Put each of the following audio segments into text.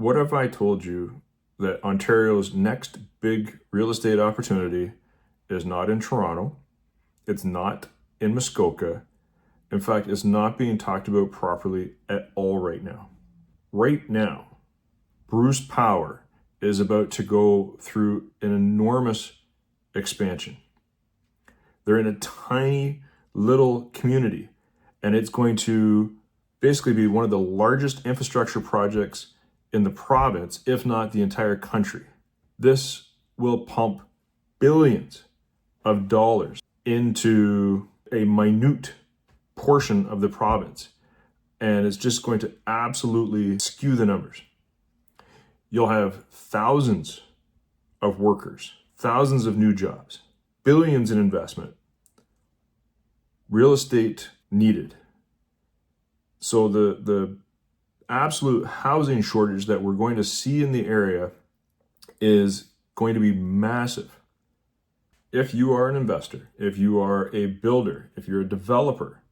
What if I told you that Ontario's next big real estate opportunity is not in Toronto, it's not in Muskoka, in fact, it's not being talked about properly at all right now. Right now, Bruce Power is about to go through an enormous expansion. They're in a tiny little community, and it's going to basically be one of the largest infrastructure projects in the province, if not the entire country. This will pump billions of dollars into a minute portion of the province, and it's just going to absolutely skew the numbers. You'll have thousands of workers, thousands of new jobs, billions in investment, real estate needed. So the absolute housing shortage that we're going to see in the area is going to be massive. If you are an investor, if you are a builder, if you're a developer,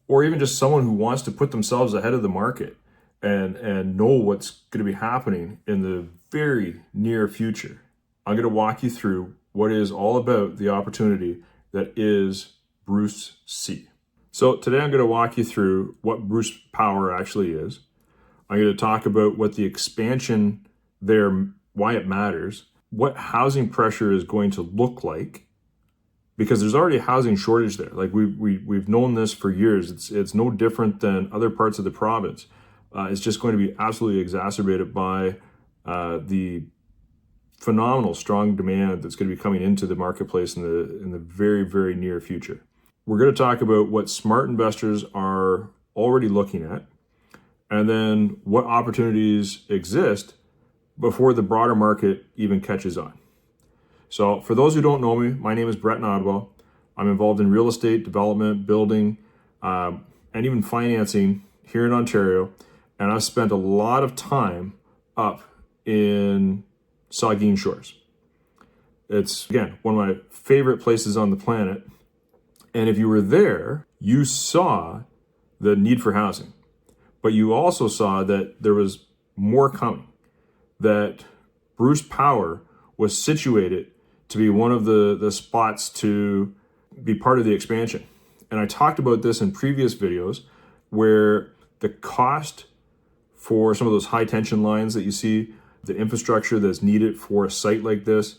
or even just someone who wants to put themselves ahead of the market and know what's going to be happening in the very near future, I'm going to walk you through what is all about the opportunity that is Bruce C. So today I'm going to walk you through what Bruce Power actually is. I'm going to talk about what the expansion there, why it matters, what housing pressure is going to look like, because there's already a housing shortage there. Like we've known this for years. It's no different than other parts of the province. It's just going to be absolutely exacerbated by the phenomenal strong demand that's going to be coming into the marketplace in the very, very near future. We're going to talk about what smart investors are already looking at, and then what opportunities exist before the broader market even catches on. So for those who don't know me, my name is Brett Nodwell. I'm involved in real estate, development, building, and even financing here in Ontario. And I've spent a lot of time up in Saugeen Shores. It's, again, one of my favorite places on the planet. And if you were there, you saw the need for housing. But you also saw that there was more coming, that Bruce Power was situated to be one of the spots to be part of the expansion. And I talked about this in previous videos where the cost for some of those high tension lines that you see, the infrastructure that's needed for a site like this,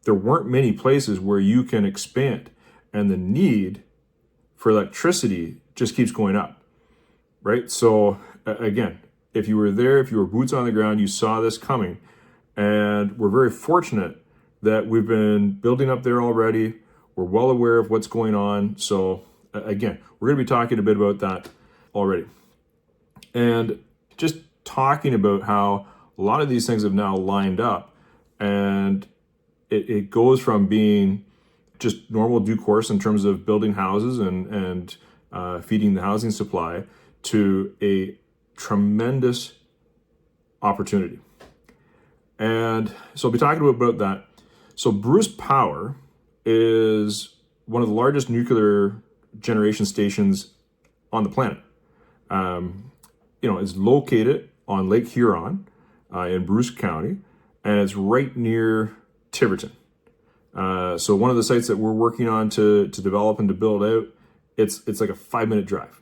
there weren't many places where you can expand, and the need for electricity just keeps going up, right? So again, if you were there, if you were boots on the ground, you saw this coming, and we're very fortunate that we've been building up there already. We're well aware of what's going on. So again, we're going to be talking a bit about that already. And just talking about how a lot of these things have now lined up, and it goes from being just normal due course in terms of building houses and feeding the housing supply to a tremendous opportunity. And so I'll be talking about that. So Bruce Power is one of the largest nuclear generation stations on the planet. It's located on Lake Huron in Bruce County, and it's right near Tiverton. So one of the sites that we're working on to develop and to build out, it's like a 5-minute drive.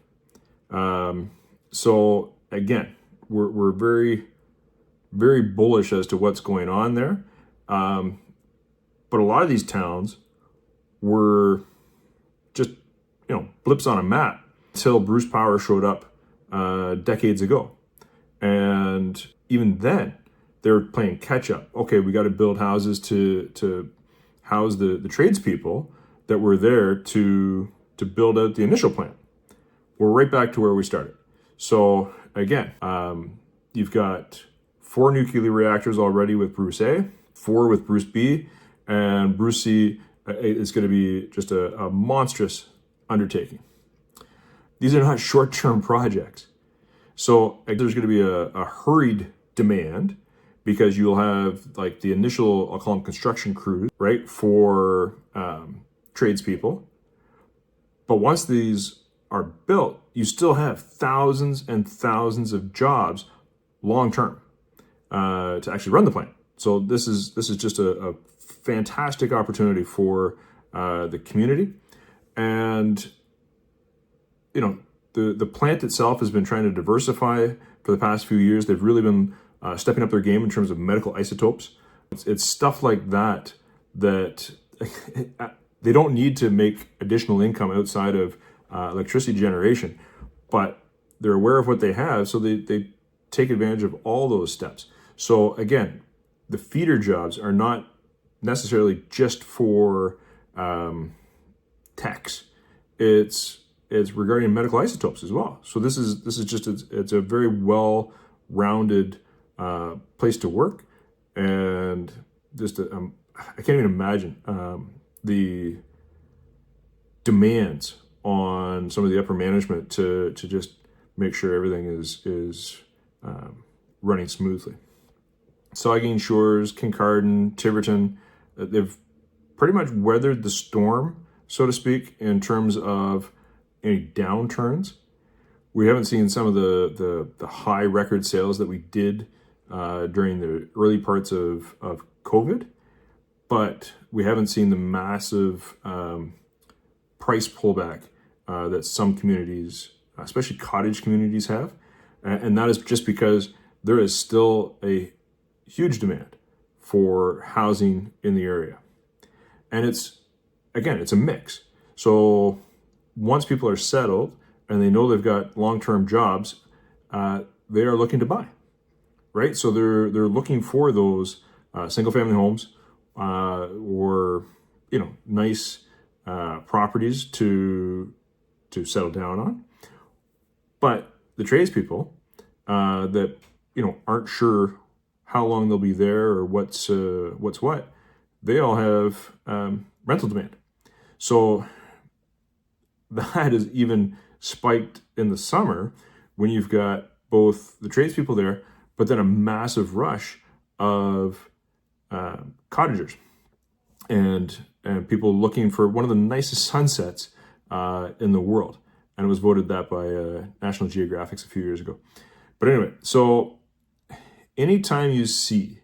So again, we're very, very bullish as to what's going on there. But a lot of these towns were just, blips on a map until Bruce Power showed up decades ago. And even then, they were playing catch up. Okay, we got to build houses to house the tradespeople that were there to build out the initial plan. We're right back to where we started. So again, you've got 4 nuclear reactors already with Bruce A, 4 with Bruce B, and Bruce C is going to be just a monstrous undertaking. These are not short-term projects. So there's going to be a hurried demand, because you'll have like the initial, I'll call them construction crews, right, for tradespeople. But once these are built, you still have thousands and thousands of jobs long term to actually run the plant. So this is just a fantastic opportunity for the community. And the plant itself has been trying to diversify for the past few years. They've really been stepping up their game in terms of medical isotopes. It's stuff like that they don't need to make additional income outside of electricity generation, but they're aware of what they have, so they take advantage of all those steps. So again, the feeder jobs are not necessarily just for techs. It's regarding medical isotopes as well. So this is just it's a very well-rounded place to work, and just I can't even imagine the demands on some of the upper management to just make sure everything is running smoothly. Saugeen Shores, Kincardine, Tiverton, they've pretty much weathered the storm, so to speak, in terms of any downturns. We haven't seen some of the high record sales that we did during the early parts of COVID, but we haven't seen the massive price pullback that some communities, especially cottage communities, have. And that is just because there is still a huge demand for housing in the area. And it's a mix. So once people are settled and they know they've got long-term jobs, they are looking to buy, right? So they're looking for those single-family homes or nice properties to settle down on. But the tradespeople that aren't sure how long they'll be there or what's what, they all have rental demand. So that is even spiked in the summer when you've got both the tradespeople there, but then a massive rush of cottagers and people looking for one of the nicest sunsets in the world. And it was voted that by National Geographic a few years ago. But anyway, so anytime you see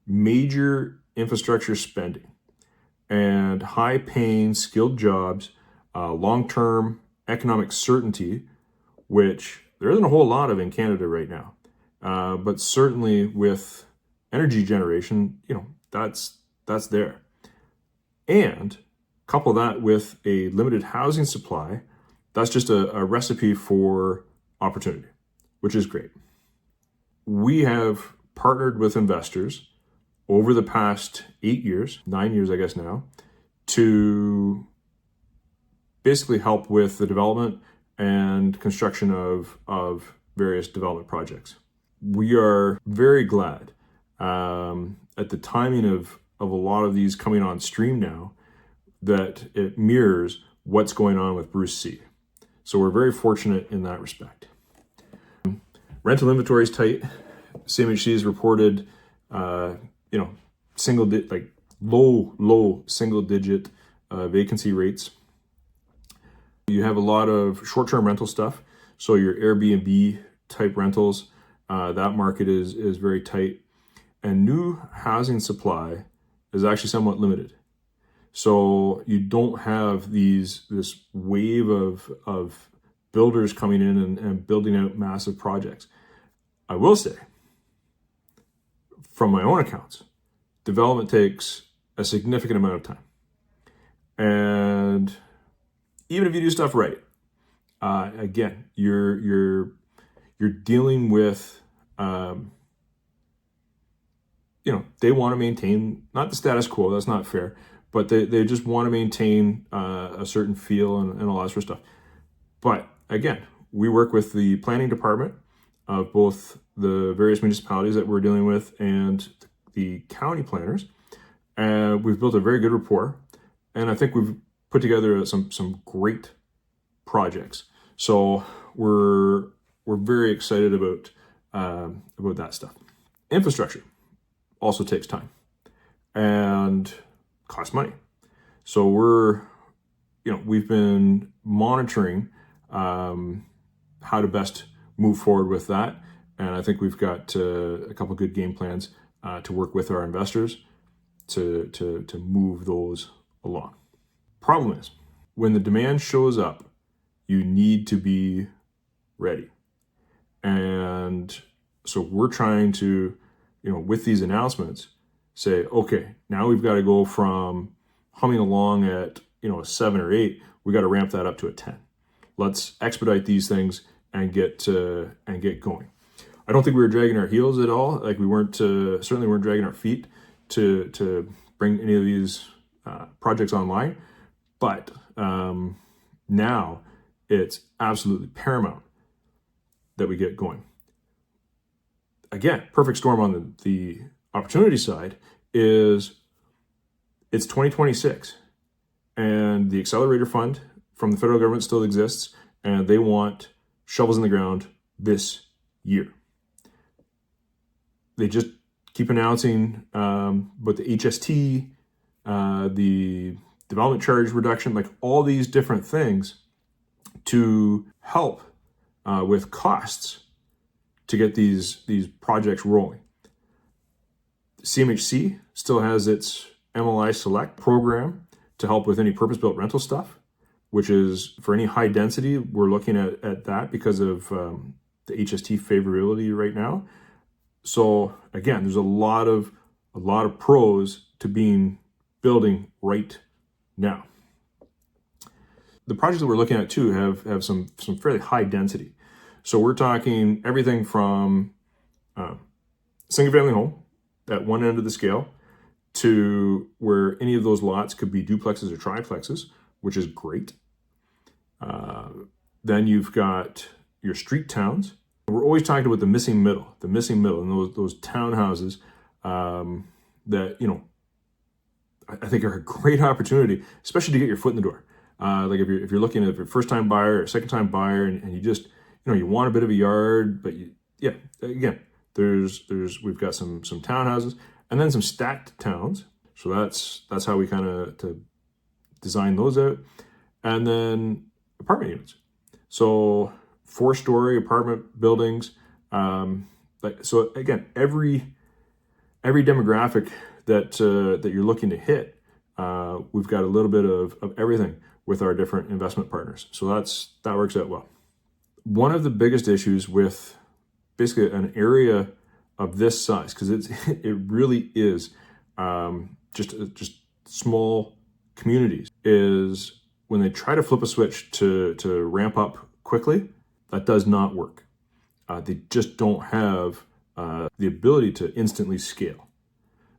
major infrastructure spending and high-paying, skilled jobs, long-term economic certainty, which there isn't a whole lot of in Canada right now, but certainly with energy generation, that's there. And couple that with a limited housing supply, that's just a recipe for opportunity, which is great. We have partnered with investors over the past 9 years, I guess now, to basically help with the development and construction of various development projects. We are very glad at the timing of a lot of these coming on stream now that it mirrors what's going on with Bruce C. So we're very fortunate in that respect. Rental inventory is tight. CMHC has reported, low single digit vacancy rates. You have a lot of short-term rental stuff. So your Airbnb type rentals, that market is very tight. And new housing supply is actually somewhat limited. So you don't have this wave of builders coming in and building out massive projects. I will say, from my own accounts, development takes a significant amount of time. And even if you do stuff right, again, you're dealing with, they want to maintain, not the status quo, that's not fair, but they just want to maintain a certain feel and all that sort of stuff. But again, we work with the planning department of both the various municipalities that we're dealing with and the county planners. And we've built a very good rapport. And I think we've put together some great projects. So we're very excited about that stuff. Infrastructure also takes time and costs money. So we've been monitoring how to best move forward with that. And I think we've got a couple good game plans to work with our investors to move those along. Problem is, when the demand shows up, you need to be ready. And so we're trying to, with these announcements, say, okay, now we've got to go from humming along at, a 7 or 8, we got to ramp that up to a 10. Let's expedite these things and get going. I don't think we were dragging our heels at all. Like we weren't, certainly weren't dragging our feet to bring any of these projects online. But now it's absolutely paramount that we get going. Again, perfect storm on the opportunity side is it's 2026 and the accelerator fund from the federal government still exists and they want shovels in the ground this year. They just keep announcing but the HST, the development charge reduction, like all these different things to help with costs to get these projects rolling. CMHC still has its MLI Select program to help with any purpose-built rental stuff, which is for any high density, we're looking at that because of the HST favorability right now. So again, there's a lot of pros to building right now. The projects that we're looking at too have some fairly high density. So we're talking everything from single family home at one end of the scale to where any of those lots could be duplexes or triplexes, which is great. Then you've got your street towns. We're always talking about the missing middle, and those townhouses that, I think are a great opportunity, especially to get your foot in the door. Like if you're looking at a first time buyer or second time buyer and you just, you want a bit of a yard, but again, we've got some townhouses and then some stacked towns. So that's how we kind of to design those out. And then apartment units. So 4-story apartment buildings. So again, every demographic that you're looking to hit, we've got a little bit of everything with our different investment partners. So that works out well. One of the biggest issues with basically an area of this size, because it really is just small communities, is when they try to flip a switch to ramp up quickly, that does not work. They just don't have the ability to instantly scale.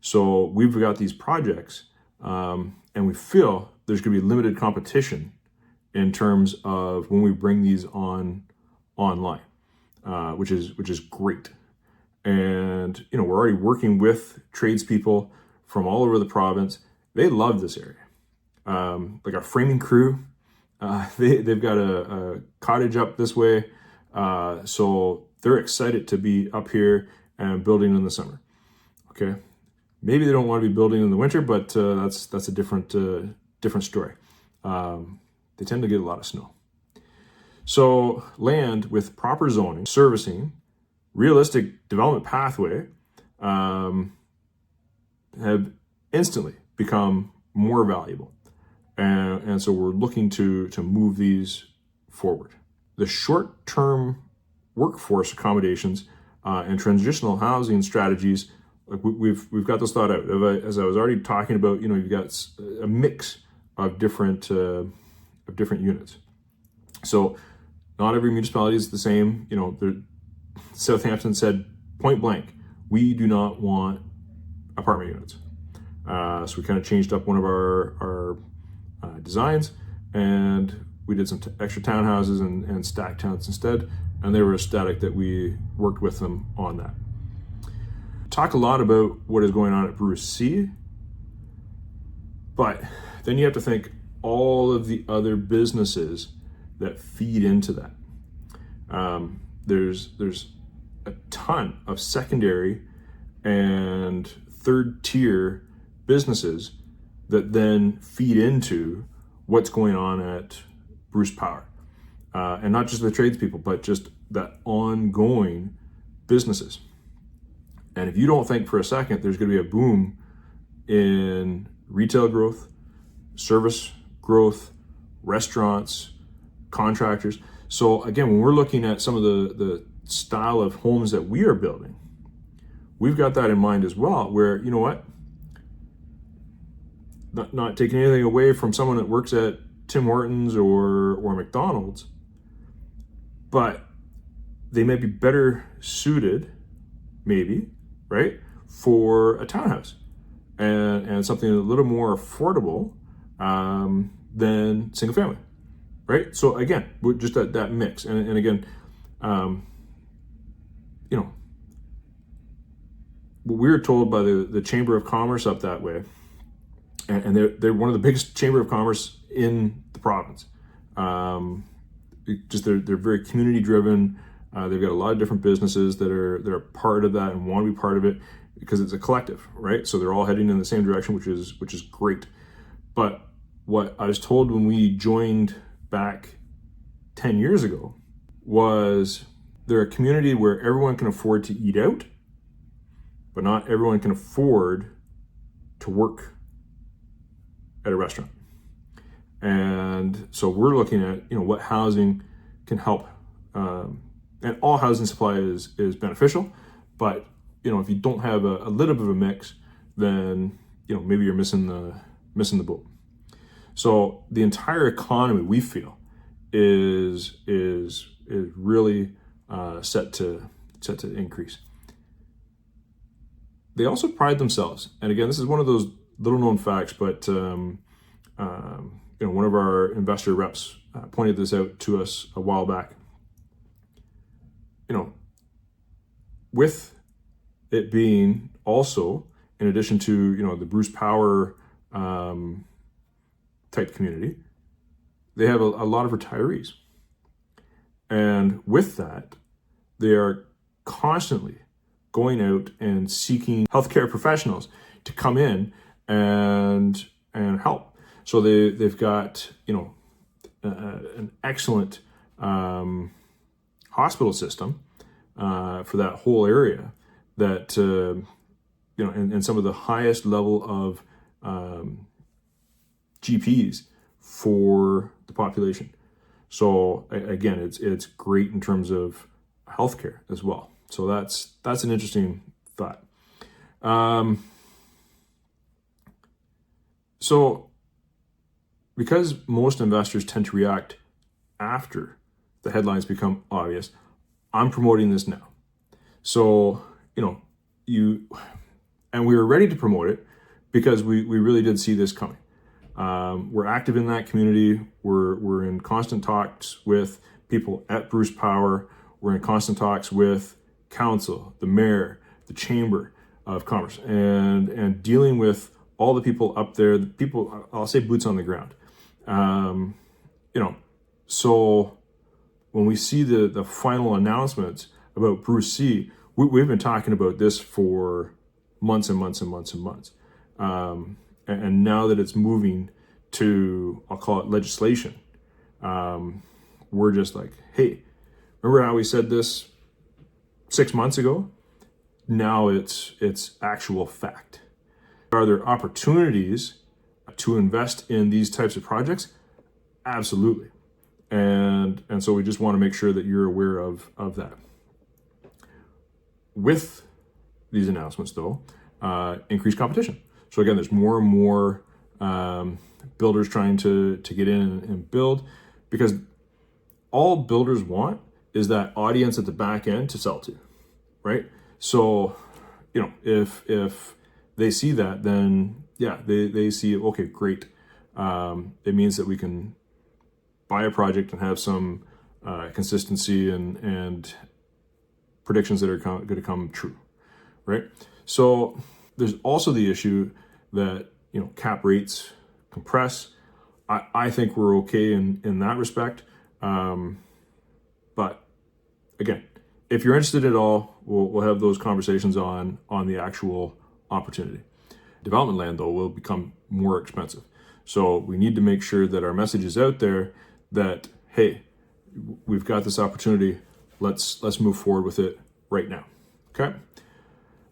So we've got these projects, and we feel there's going to be limited competition in terms of when we bring these online, which is great. And we're already working with tradespeople from all over the province. They love this area. Like our framing crew, they've got a cottage up this way, so they're excited to be up here and building in the summer. Okay, maybe they don't want to be building in the winter, but that's a different story. They tend to get a lot of snow. So land with proper zoning, servicing, realistic development pathway have instantly become more valuable. And so we're looking to move these forward. The short-term workforce accommodations and transitional housing strategies, like we've got this thought out. As I was already talking about, you've got a mix of different units. So not every municipality is the same. Southampton said point blank, we do not want apartment units. So we kind of changed up one of our designs, and we did some extra townhouses and stacked towns instead, and they were ecstatic that we worked with them on that. Talk a lot about what is going on at Bruce C, but then you have to think all of the other businesses that feed into that. There's a ton of secondary and third tier businesses that then feed into what's going on at Bruce Power. And not just the tradespeople, but just that ongoing businesses. And if you don't think for a second there's going to be a boom in retail growth, service growth, restaurants, contractors. So again, when we're looking at some of the style of homes that we are building, we've got that in mind as well, where, you know what, not taking anything away from someone that works at Tim Hortons or McDonald's, but they may be better suited, maybe, right, for a townhouse and something a little more affordable than single family, right? So again, just that mix. And again, you know, what we were told by the Chamber of Commerce up that way, and they're one of the biggest Chamber of Commerce in the province. They're very community driven. They've got a lot of different businesses that are part of that and want to be part of it because it's a collective, right? So they're all heading in the same direction, which is great. But what I was told when we joined back 10 years ago was they're a community where everyone can afford to eat out, but not everyone can afford to work at a restaurant. And so we're looking at, you know, what housing can help. And all housing supply is beneficial, but, you know, if you don't have a little bit of a mix, then, you know, maybe you're missing the boat. So the entire economy, we feel, is really set to increase. They also pride themselves, and again, this is one of those little known facts, but you know, one of our investor reps pointed this out to us a while back. You know, with it being also, in addition to, you know, the Bruce Power type community, they have a lot of retirees. And with that, they are constantly going out and seeking healthcare professionals to come in and help. So they've got, you know, an excellent hospital system for that whole area that, you know, and some of the highest level of GPs for the population. So again, it's great in terms of healthcare as well. So that's an interesting thought. So because most investors tend to react after the headlines become obvious, I'm promoting this now. So, you know, and we were ready to promote it because we really did see this coming. We're active in that community. We're in constant talks with people at Bruce Power. We're in constant talks with council, the mayor, the Chamber of Commerce, and dealing with all the people up there, the people, I'll say boots on the ground. You know, so when we see the final announcements about Bruce C, we've been talking about this for months and months and months and months. And now that it's moving to, I'll call it legislation, we're just like, hey, remember how we said this 6 months ago? Now it's actual fact. Are there opportunities to invest in these types of projects? Absolutely. And so we just want to make sure that you're aware of that. With these announcements, though, increased competition. So again, there's more and more builders trying to get in and build, because all builders want is that audience at the back end to sell to, right? So, you know, if they see that, then yeah, they see, okay, great. It means that we can buy a project and have some consistency and predictions that are going to come true, right? So there's also the issue that, you know, cap rates compress. I think we're okay in that respect. But again, if you're interested at all, we'll have those conversations on the actual opportunity. Development land, though, will become more expensive. So we need to make sure that our message is out there that, hey, we've got this opportunity. Let's move forward with it right now. Okay.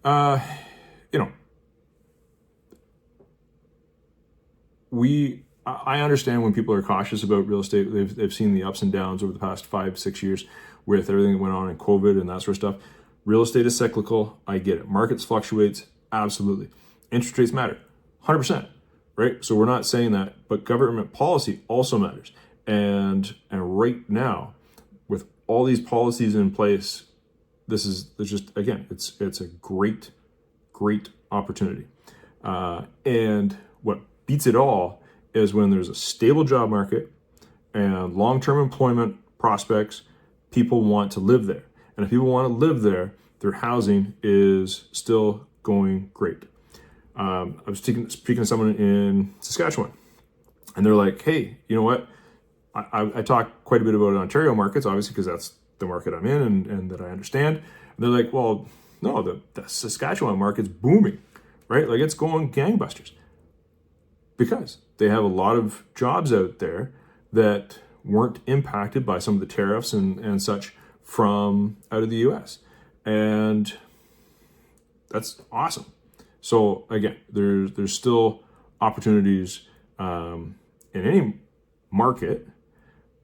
Uh, you know, I understand when people are cautious about real estate. They've seen the ups and downs over the past 5-6 years with everything that went on in COVID and that sort of stuff. Real estate is cyclical. I get it. Markets fluctuates. Absolutely. Interest rates matter. 100%. Right? So we're not saying that, but government policy also matters. And right now, with all these policies in place, there's just, again, it's a great opportunity. And what beats it all is when there's a stable job market and long-term employment prospects, people want to live there. And if people want to live there, their housing is still going great. I was speaking to someone in Saskatchewan, and they're like, hey, you know what? I talk quite a bit about Ontario markets, obviously, because that's the market I'm in and that I understand. And they're like, well, no, the Saskatchewan market's booming, right? Like, it's going gangbusters because they have a lot of jobs out there that weren't impacted by some of the tariffs and such from out of the US. And that's awesome. So again, there's still opportunities in any market,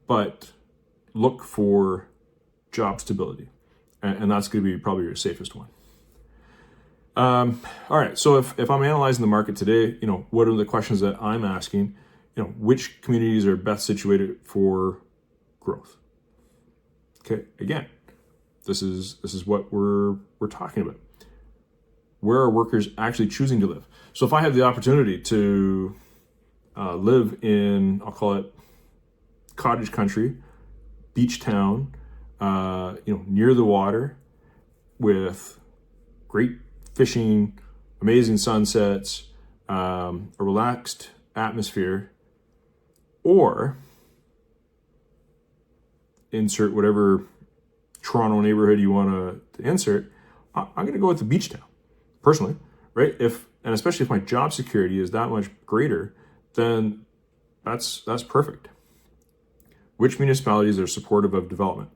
but look for job stability, and that's going to be probably your safest one. All right, so if I'm analyzing the market today, what are the questions that I'm asking? Which communities are best situated for growth? Okay, again, this is what we're talking about. Where are workers actually choosing to live? So if I have the opportunity to live in, I'll call it cottage country, beach town, near the water, with great fishing, amazing sunsets, a relaxed atmosphere, or insert whatever Toronto neighborhood you want to insert, I'm going to go with the beach town, personally, right? And especially if my job security is that much greater, then that's perfect. Which municipalities are supportive of development?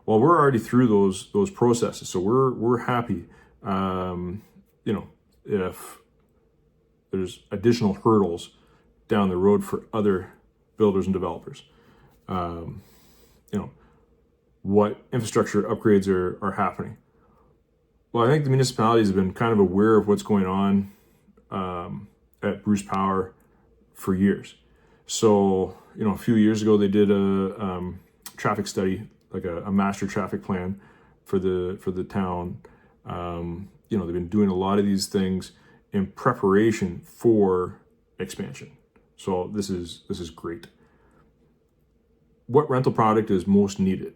Well, we're already through those processes, so we're happy. If there's additional hurdles down the road for other builders and developers, what infrastructure upgrades are happening. Well, I think the municipalities have been kind of aware of what's going on at Bruce Power for years. So, a few years ago, they did a traffic study, like a master traffic plan for the town. They've been doing a lot of these things in preparation for expansion. So this is great. What rental product is most needed?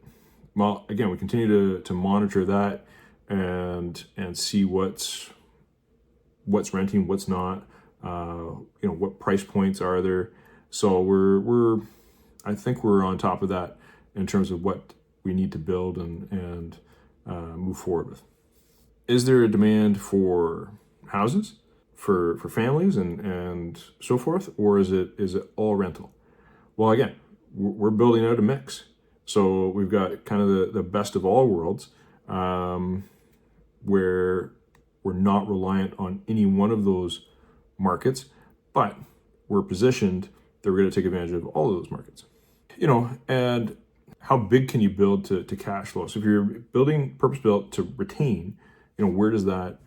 Well, again, we continue to monitor that and see what's renting, what's not. What price points are there? So I think we're on top of that in terms of what we need to build and move forward with. Is there a demand for houses for families and so forth, or is it all rental? Well, again, we're building out a mix. So we've got kind of the best of all worlds, where we're not reliant on any one of those markets, but we're positioned that we're going to take advantage of all of those markets. And how big can you build to cash flow? So if you're building purpose-built to retain, where does that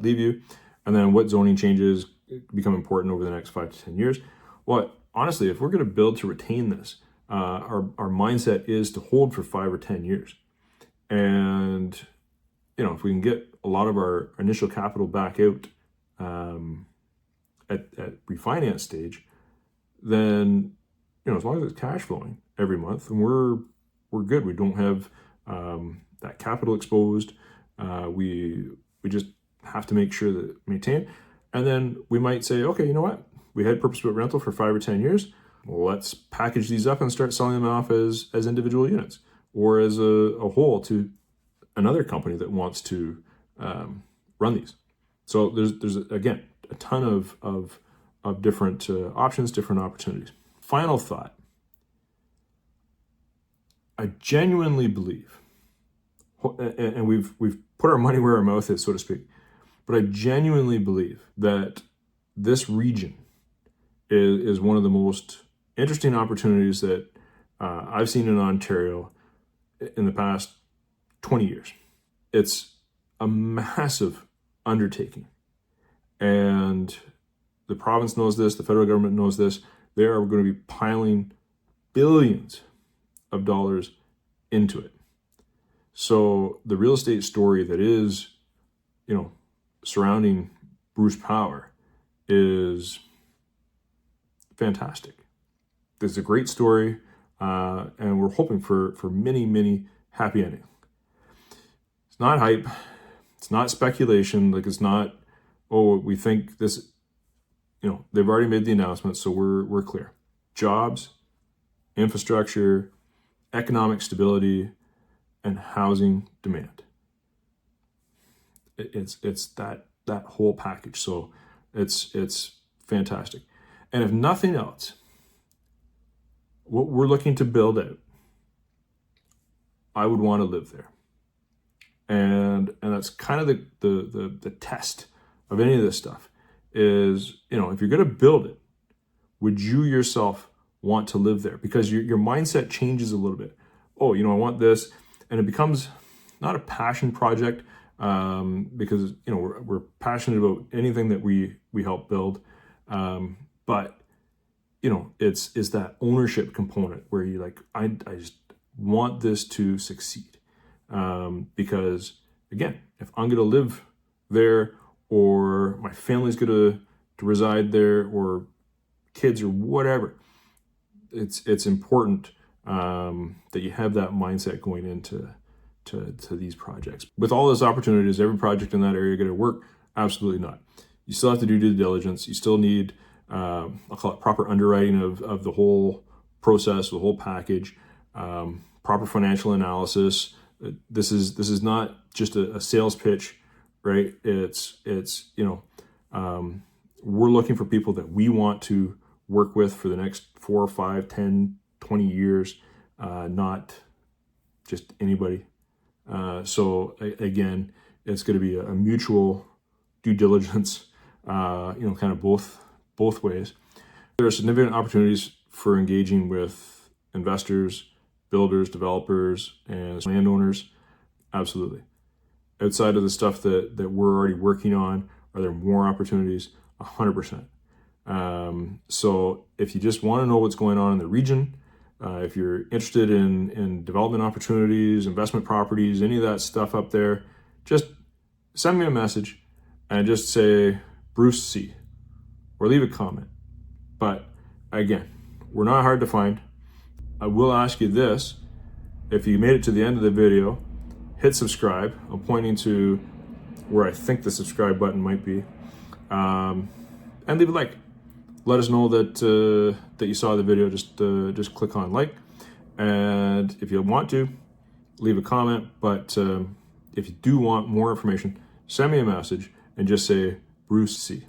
leave you? And then what zoning changes become important over the next 5 to 10 years? Well, honestly, if we're going to build to retain this, our mindset is to hold for 5 or 10 years. And, if we can get a lot of our initial capital back out at refinance stage, then, as long as it's cash flowing every month, and we're good. We don't have that capital exposed. We just have to make sure that maintain. And then we might say, okay, you know what? We had purpose-built rental for 5 or 10 years. Well, let's package these up and start selling them off as individual units or as a whole to another company that wants to run these. So there's again a ton of different options, different opportunities. Final thought. I genuinely believe and we've put our money where our mouth is, so to speak. But I genuinely believe that this region is one of the most interesting opportunities that I've seen in Ontario in the past 20 years. It's a massive undertaking, and the province knows this, the federal government knows this. They are going to be piling billions of dollars into it. So the real estate story that is, surrounding Bruce Power is fantastic. This is a great story, and we're hoping for many, many happy endings. It's not hype. It's not speculation. Like, it's not, oh, we think this, they've already made the announcement, so we're clear. Jobs, infrastructure, economic stability, and housing demand. It's that whole package. So it's fantastic. And if nothing else, what we're looking to build out, I would want to live there. And that's kind of the test of any of this stuff is, if you're going to build it, would you yourself want to live there? Because your mindset changes a little bit. Oh, I want this, and it becomes not a passion project, because we're passionate about anything that we help build, but it's that ownership component where you like, I just want this to succeed, because again, if I'm going to live there, or my family's going to reside there, or kids or whatever, it's important that you have that mindset going into these projects. With all those opportunities, every project in that area going to work? Absolutely not. You still have to do due diligence. You still need, I'll call it proper underwriting of the whole process, the whole package, proper financial analysis. This is not just a sales pitch, right? It's we're looking for people that we want to work with for the next 4, 5, 10, 20 years, not just anybody. So again, it's going to be a mutual due diligence, kind of both ways. There are significant opportunities for engaging with investors, builders, developers, and landowners. Absolutely. Outside of the stuff that we're already working on, are there more opportunities? 100%. So if you just want to know what's going on in the region, if you're interested in development opportunities, investment properties, any of that stuff up there, just send me a message and just say Bruce C, or leave a comment. But again, we're not hard to find. I will ask you this: if you made it to the end of the video, hit subscribe. I'm pointing to where I think the subscribe button might be, and leave a like. Let us know that you saw the video. Just click on like, and if you want to, leave a comment. But if you do want more information, send me a message and just say Bruce C.